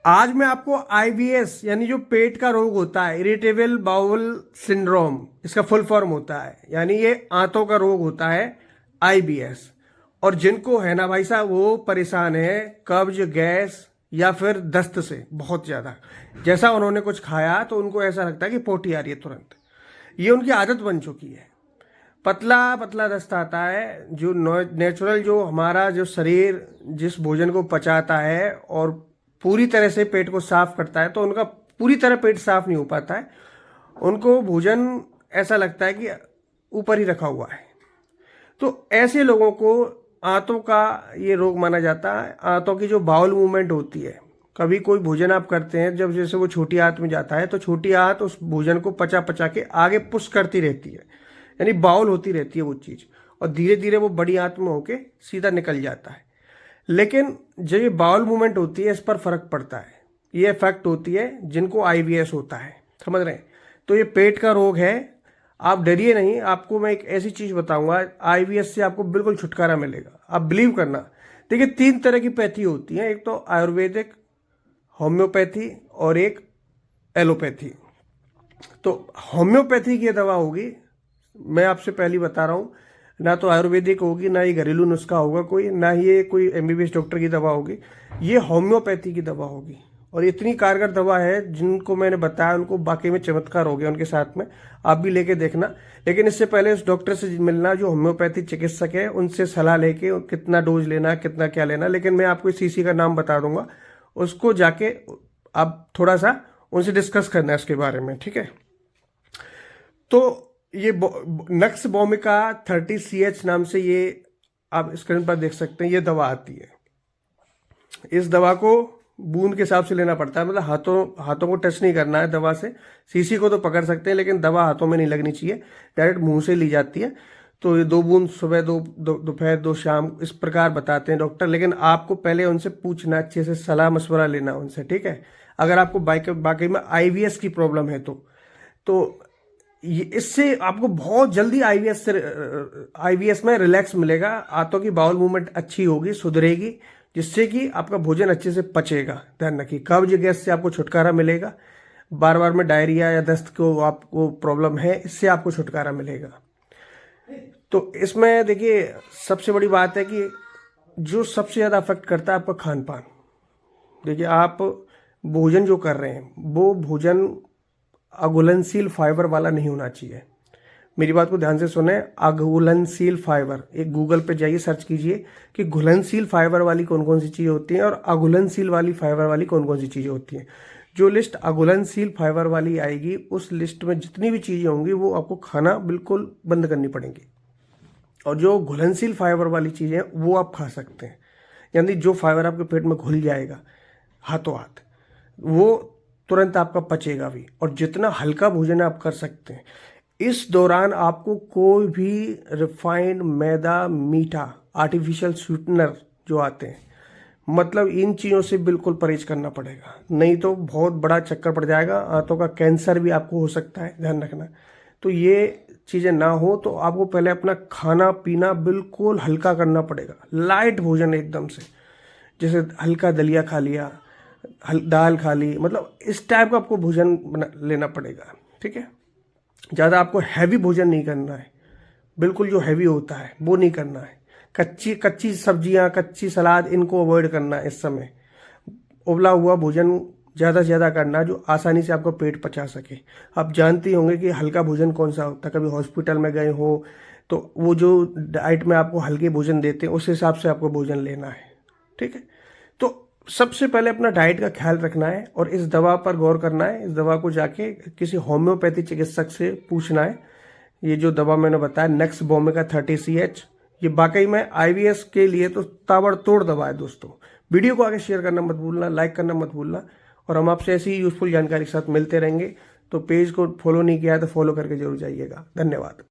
आज मैं आपको आईबीएस यानी जो पेट का रोग होता है, इरिटेबल बाउल सिंड्रोम, इसका फुल फॉर्म होता है, यानी ये आंतों का रोग होता है आईबीएस। और जिनको है ना भाई साहब, वो परेशान है कब्ज, गैस या फिर दस्त से बहुत ज्यादा। जैसा उन्होंने कुछ खाया तो उनको ऐसा लगता है कि पोटी आ रही है तुरंत। ये उनकी आदत बन चुकी है। पतला पतला दस्त आता है। जो नेचुरल, जो हमारा जो शरीर जिस भोजन को पचाता है और पूरी तरह से पेट को साफ करता है, तो उनका पूरी तरह पेट साफ नहीं हो पाता है। उनको भोजन ऐसा लगता है कि ऊपर ही रखा हुआ है। तो ऐसे लोगों को आंतों का ये रोग माना जाता है। आंतों की जो बाउल मूवमेंट होती है, कभी कोई भोजन आप करते हैं, जब जैसे वो छोटी आंत में जाता है तो छोटी आंत उस भोजन को पचा पचा के आगे पुश करती रहती है, यानी बाउल होती रहती है वो चीज़, और धीरे धीरे वो बड़ी आंत में होके सीधा निकल जाता है। लेकिन जो ये बाउल मूवमेंट होती है, इस पर फर्क पड़ता है। ये इफेक्ट होती है जिनको आईबीएस होता है, समझ रहे हैं। तो ये पेट का रोग है, आप डरिए नहीं। आपको मैं एक ऐसी चीज बताऊंगा, आईबीएस से आपको बिल्कुल छुटकारा मिलेगा, आप बिलीव करना। देखिए, 3 तरह की पैथी होती है, एक तो आयुर्वेदिक, होम्योपैथी और एक एलोपैथी। तो होम्योपैथी की दवा होगी, मैं आपसे पहले बता रहा हूं, ना तो आयुर्वेदिक होगी, ना ये घरेलू नुस्खा होगा कोई, ना ये कोई एमबीबीएस डॉक्टर की दवा होगी। ये होम्योपैथी की दवा होगी, और इतनी कारगर दवा है, जिनको मैंने बताया उनको बाकी में चमत्कार हो गया उनके साथ में। आप भी लेके देखना। लेकिन इससे पहले उस डॉक्टर से मिलना जो होम्योपैथी चिकित्सक है, उनसे सलाह लेके कितना डोज लेना, कितना क्या लेना। लेकिन मैं आपको सीसी का नाम बता दूंगा, उसको जाके आप थोड़ा सा उनसे डिस्कस करना है उसके बारे में, ठीक है। तो ये नक्स भौमिका 30CH नाम से, ये आप स्क्रीन पर देख सकते हैं, ये दवा आती है। इस दवा को बूंद के हिसाब से लेना पड़ता है, मतलब हाथों को टच नहीं करना है दवा से। सीसी को तो पकड़ सकते हैं, लेकिन दवा हाथों में नहीं लगनी चाहिए, डायरेक्ट मुंह से ली जाती है। तो ये 2 बूंद सुबह, 2 दोपहर, 2 शाम, इस प्रकार बताते हैं डॉक्टर। लेकिन आपको पहले उनसे पूछना, अच्छे से सलाह मशवरा लेना उनसे, ठीक है। अगर आपको बाकी में आईबीएस की प्रॉब्लम है तो इससे आपको बहुत जल्दी आईबीएस में रिलैक्स मिलेगा। आंतों की बाउल मूवमेंट अच्छी होगी, सुधरेगी, जिससे कि आपका भोजन अच्छे से पचेगा। ध्यान रखिए, कब्ज, गैस से आपको छुटकारा मिलेगा। बार बार में डायरिया या दस्त को आपको प्रॉब्लम है, इससे आपको छुटकारा मिलेगा। तो इसमें देखिए, सबसे बड़ी बात है कि जो सबसे ज्यादा अफेक्ट करता है आपका खान पान। देखिए, आप भोजन जो कर रहे हैं, वो भोजन अघुलनशील फाइबर वाला नहीं होना चाहिए। मेरी बात को ध्यान से सुने, अघुलनशील फाइबर, एक गूगल पे जाइए, सर्च कीजिए कि घुलनशील फाइबर वाली कौन कौन सी चीजें होती हैं और अघुलनशील वाली फाइबर वाली कौन कौन सी चीजें होती हैं। जो लिस्ट अघुलनशील फाइबर वाली आएगी, उस लिस्ट में जितनी भी चीजें होंगी वो आपको खाना बिल्कुल बंद करनी पड़ेंगी। और जो घुलनशील फाइबर वाली चीजें वो आप खा सकते हैं, यानी जो फाइबर आपके पेट में घुल जाएगा हाथों हाथ, वो तुरंत आपका पचेगा भी। और जितना हल्का भोजन आप कर सकते हैं, इस दौरान आपको कोई भी रिफाइंड मैदा, मीठा, आर्टिफिशियल स्वीटनर जो आते हैं, मतलब इन चीज़ों से बिल्कुल परहेज करना पड़ेगा, नहीं तो बहुत बड़ा चक्कर पड़ जाएगा। आंतों का कैंसर भी आपको हो सकता है, ध्यान रखना। तो ये चीज़ें ना हो तो आपको पहले अपना खाना पीना बिल्कुल हल्का करना पड़ेगा, लाइट भोजन एकदम से, जैसे हल्का दलिया खा लिया, दाल खा ली, मतलब इस टाइप का आपको भोजन लेना पड़ेगा, ठीक है। ज़्यादा आपको हैवी भोजन नहीं करना है, बिल्कुल जो हैवी होता है वो नहीं करना है। कच्ची सब्जियां, कच्ची सलाद, इनको अवॉइड करना है इस समय। उबला हुआ भोजन ज़्यादा से ज़्यादा करना, जो आसानी से आपको पेट पचा सके। आप जानते होंगे कि हल्का भोजन कौन सा होता है, कभी हॉस्पिटल में गए हो तो वो जो डाइट में आपको हल्के भोजन देते हैं, उस हिसाब से आपको भोजन लेना है, ठीक है। तो सबसे पहले अपना डाइट का ख्याल रखना है और इस दवा पर गौर करना है। इस दवा को जाके किसी होम्योपैथी चिकित्सक से पूछना है। ये जो दवा मैंने बताया, नक्स भौमिका 30CH, ये वाकई में आईबीएस के लिए तो ताबड़तोड़ दवा है दोस्तों। वीडियो को आगे शेयर करना मत भूलना, लाइक करना मत भूलना, और हम आपसे ऐसी यूजफुल जानकारी के साथ मिलते रहेंगे। तो पेज को फॉलो नहीं किया है तो फॉलो करके जरूर जाइएगा। धन्यवाद।